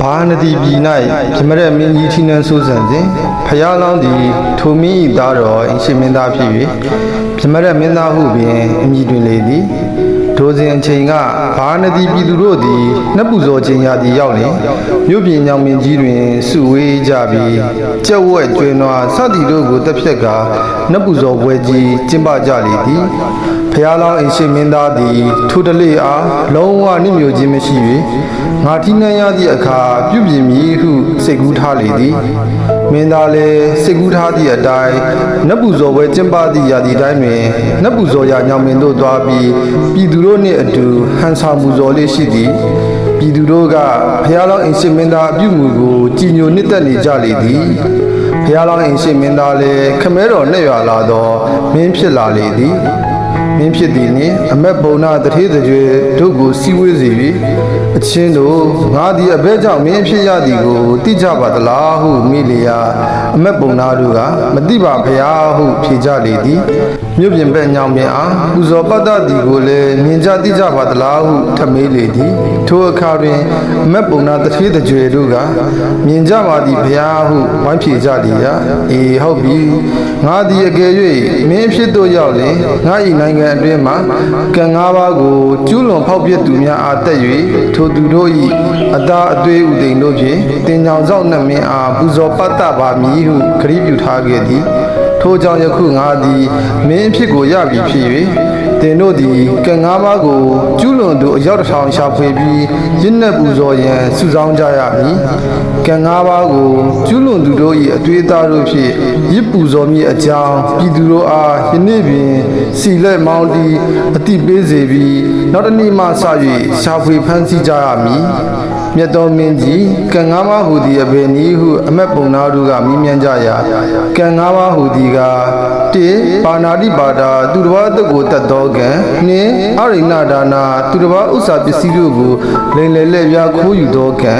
ဘာနတိပြည်၌ပြမရက်မင်းကြီးထီးနှံဆိုးဆန်စဉ်ဖျားလောင်းသည်ထိုမင်း၏သားတော်အရှင်မင်းသားဖြစ်၍ပြမရက်မင်းသားဟုပင်အမည်တွင်လေသည်ထိုစဉ်အချိန်ကဘာနတိပြည်သူတို့သည်နှပ်ပူဇော်ခြင်းရာသည်ရောက်လျင်မြို့ပြင်ညောင်မင်းကြီးတွင်စုဝေးကြပြီးကြက်ဝက်ကျွေးနွားစသည်တို့ကိုတပ်ဖြတ်ကာနှပ်ပူဇော်ပွဲကြီးကျင်းပကြလေသည်ဖျားလောင်းအရှင်မင်းသားသည်ထိုတလေအားလုံးဝနှိမ့်ညွတ်ခြင်းမရှိ၍ငါထီးနှံရသည့်အခါပြုပြင်မည်ဟုစိတ်ကူးထားလေသည်မင်းသားလည်းစိတ်ကူးထားသည့်အတိုင်းနတ်ပူဇော်ပွဲကျင်းပသည့်ရာသည့်တိုင်းတွင်နတ်ပူဇော်ရာညောင်မင်းတို့သွားပြီးပြည်သူတို့နှင့်အတူဟန်ဆောင်ပူဇော်လေးရှိသည်ပြည်သူတို့ကဖျားလောင်းအရှင်မင်းသားအပြုမူကိုကြည်ညိုနှစ်သက်နေကြလေသည်ဖျားလောင်းအရှင်မင်းသားလည်းခမဲတော်နဲ့ရွာလာသောမင်းဖြစ်လာလေသည်မင်းဖြစ်သည်နှင့်အမက်ပုံနာတထေးတကြွယ်တို့ကိုစီဝေးစေ၍အချင်းတို့ငါသည်အဘဲကြောင့်မင်းဖြစ်ရသည်ကိုသိကြပါသလားဟုမိလျာအမက်ပုံနာတို့ကမသိပါဖျားဟုဖြေကြလေသည်မြို့ပြင်ဘက်ညောင်ပင်အားပူဇော်ပတ်သည်ကိုလည်းမြင်ကြသိကြပါသလားဟုထမေးလေသည်ထိုအခါတွင်အမက်ပုံနာတထေးတကြွယ်တို့ကမြင်ကြပါသည်ဖျားဟုဝိုင်းဖြေကြသည်ရာအေးဟုတ်ပြီငါသည်အကယ်၍မင်းဖြစ်သို့ရောက်လင်ငါ၏နိုင်ငံအတွင်းမှာကံ၅ပါးကိုကျူးလွန်ဖောက်ပြသူများအားတက်၍ထိုသူတို့၏အသာအသွေးဥဒိန်တို့ဖြင့်တင်ကြောင်ဆောင်နှမင်းအားပူဇော်ပတ်သပါမည်ဟုခရီးပြုထားခဲ့သည်ထိုကြောင့်ယခုငါသည်မင်းအဖြစ်ကိုရပြီဖြစ်၍တင်တို့သည်ကံ၅ပါးကိုကျူးလွန်သူအယောက်တစ်ထောင်ရှာဖွေပြီးရင့်နှက်ပူဇော်ရန်စုဆောင်းကြရမည်ကံ၅ပါးကိုကျူးလွန်သူတို့၏အသွေးသားတို့ဖြင့်ရစ်ပူဇော်မည်အကြောင်းပြည်သူတို့အားယနေ့ပင်စီလက်မောင်းတီအတိပေးစေပြီးနောက်တစ်နေ့မှစ၍ရှာဖွေဖမ်းဆီးကြရမည်မြတ်တော်မင်းကြီးကံ၅ပါးဟူသည်အဘယ်နည်းဟုအမက်ပုံနာတို့ကမိမြန်းကြရာကံ၅ပါးဟူသည်ကတိပါဏာတိပါဒာသူတစ်ပါးအသက်ကိုတတ်သောကံနှင့်အရိဏဒါနာသူတစ်ပါးဥစ္စာပစ္စည်းတို့ကိုလိမ်လည်လက်ပြခိုးယူသောကံ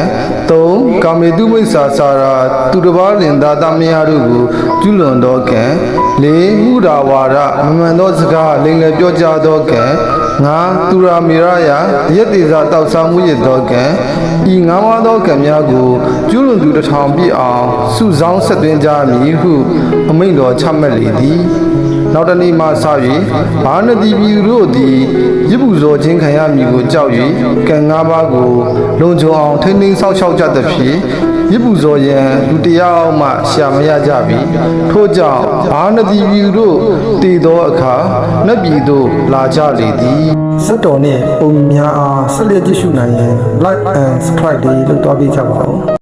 ၃ကာမေတုမိစ္ဆာစာရာသူတစ်ပါးလင်သာသမယတို့ကိုကျူးလွန်သောကံ၄မုဒာဝါဒမမှန်သောစကားလိမ်လည်ပြောကြားသောကံငါသူရာမေရယရက်တေစာတောက်ဆောင်မှုရသောကံဤငါးပါးသောကံများကိုကျူးလွန်သူတစ်ထောင်ပြည့်အောင်စုဆောင်းဆက်သွင်းကြမည်ဟုအမိန့်တော်ချမှတ်လေသည်နောက်တစ်နေ့မှစ၍ဘာနတိပြည်တို့သည်ရစ်ပူဇော်ခြင်းခံရမည်ကိုကြောက်၍ကံ၅ပါးကိုလုံခြုံအောင်ထိန်းသိမ်းဆောက်ရှောက်ကြသဖြင့်ရစ်ပူဇော်ရန်လူတရားအောင်မှရှာမရကြပြီထို့ကြောင့်ဘာနတိပြည်တို့တည်သောအခါနတ်ပြည်သို့လာကြလေသည်စက်တော်နှင့်ပုံများအားဆက်လက်ကြည့်ရှုနိုင်ရင် like and subscribe တွေလုပ်သွားပေးကြပါဦး